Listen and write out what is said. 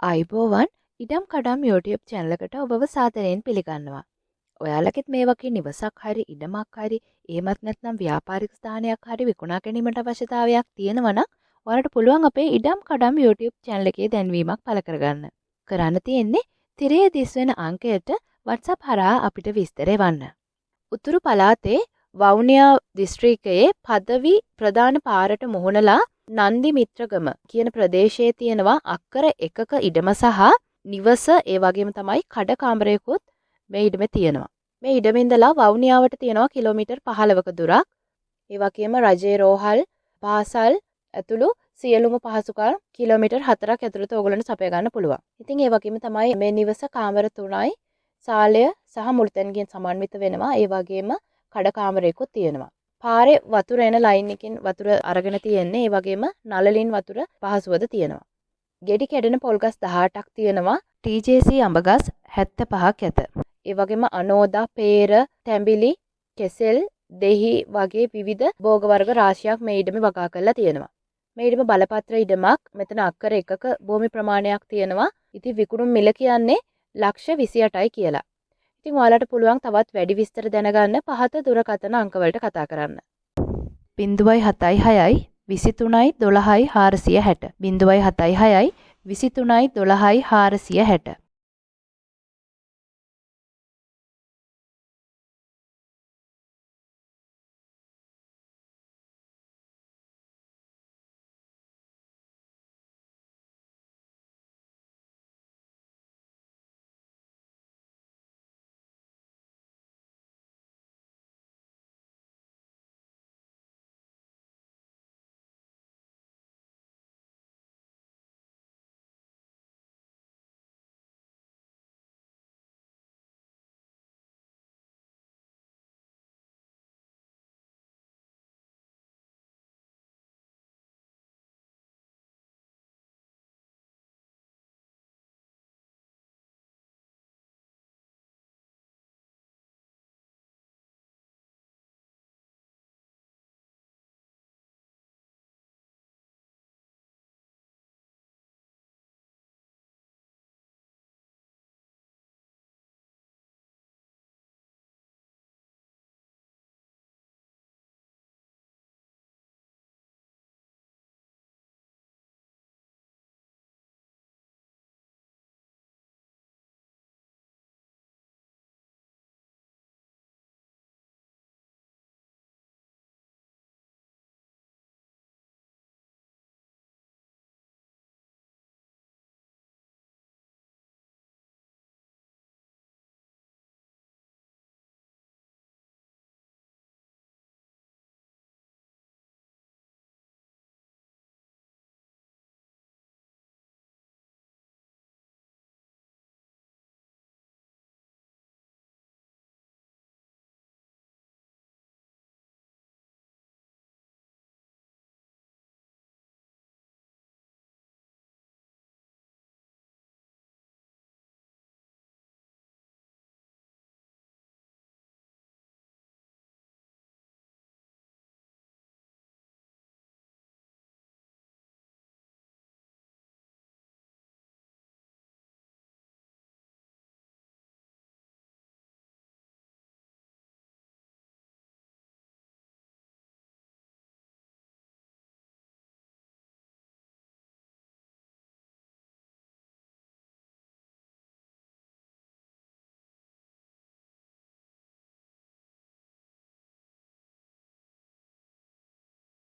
අයිබෝවන් ඉඩම් කඩම් YouTube channel එකට ඔබව සාදරයෙන් පිළිගන්නවා. ඔයාලගෙත් මේ වගේ නිවසක් හරි ඉඩමක් හරි එහෙමත් නැත්නම් ව්‍යාපාරික ස්ථානයක් හරි විකුණා ගැනීමට අවශ්‍යතාවයක් තියෙනවා නම් ඔයාලට පුළුවන් අපේ ඉඩම් කඩම් YouTube channel එකේ දැන්වීමක් පළ කරගන්න. කරන්න තියෙන්නේ තිරයේ දිස්වෙන අංකයට WhatsApp හරහා අපිට විස්තර එවන්න. උතුරු පළාතේ වවුනියා දිස්ත්‍රික්කයේ පදවි ප්‍රධාන පාරට මුහුණලා නන්දි මිත්‍රගම කියන ප්‍රදේශයේ තියෙනවා අක්කර 1ක ඉඩම සහ නිවස ඒ වගේම තමයි කඩ කාමරයකුත් මේ ඉඩමේ තියෙනවා. මේ ඉඩමේ ඉඳලා වවුනියාවට තියෙනවා කිලෝමීටර් 15ක දුරක්. ඒ වගේම රජේ රෝහල් පාසල් ඇතුළු සියලුම පහසුකම් කිලෝමීටර් 4ක් ඇතුළත ඕගොල්ලන්ට සපයා ගන්න පුළුවන්. ඉතින් ඒ වගේම තමයි මේ නිවස කාමර 3යි සාලය සහ මුළුතැන්ගෙන් සමන්විත වෙනවා. ඒ වගේම කඩ කාමරයකුත් තියෙනවා. පාරේ වතුර එන ලයින් එකකින් වතුර අරගෙන තියෙන්නේ. ඒ වගේම නළලින් වතුර පහසුවද තියෙනවා. ගෙඩි කැඩෙන පොල්ගස් 18ක් තියෙනවා. TJC අඹගස් 75ක් ඇත. ඒ වගේම අනෝදා, පේර, තැඹිලි, කෙසෙල්, දෙහි වගේ විවිධ භෝග වර්ග රාශියක් මේ ඉඩමේ වගා කරලා තියෙනවා. මේ ඉඩම බලපත්‍ර ඉඩමක්. මෙතන අක්කර 1ක භූමි ප්‍රමාණයක් තියෙනවා. ඉතින් විකුණුම් මිල කියන්නේ $28,00,000යි කියලා. ඉතින් ඔයාලට පුළුවන් තවත් වැඩි විස්තර දැනගන්න පහත දුරකථන අංකවලට කතා කරන්න. 076යි 23යි 12යි 460 076යි 23යි 12යි 460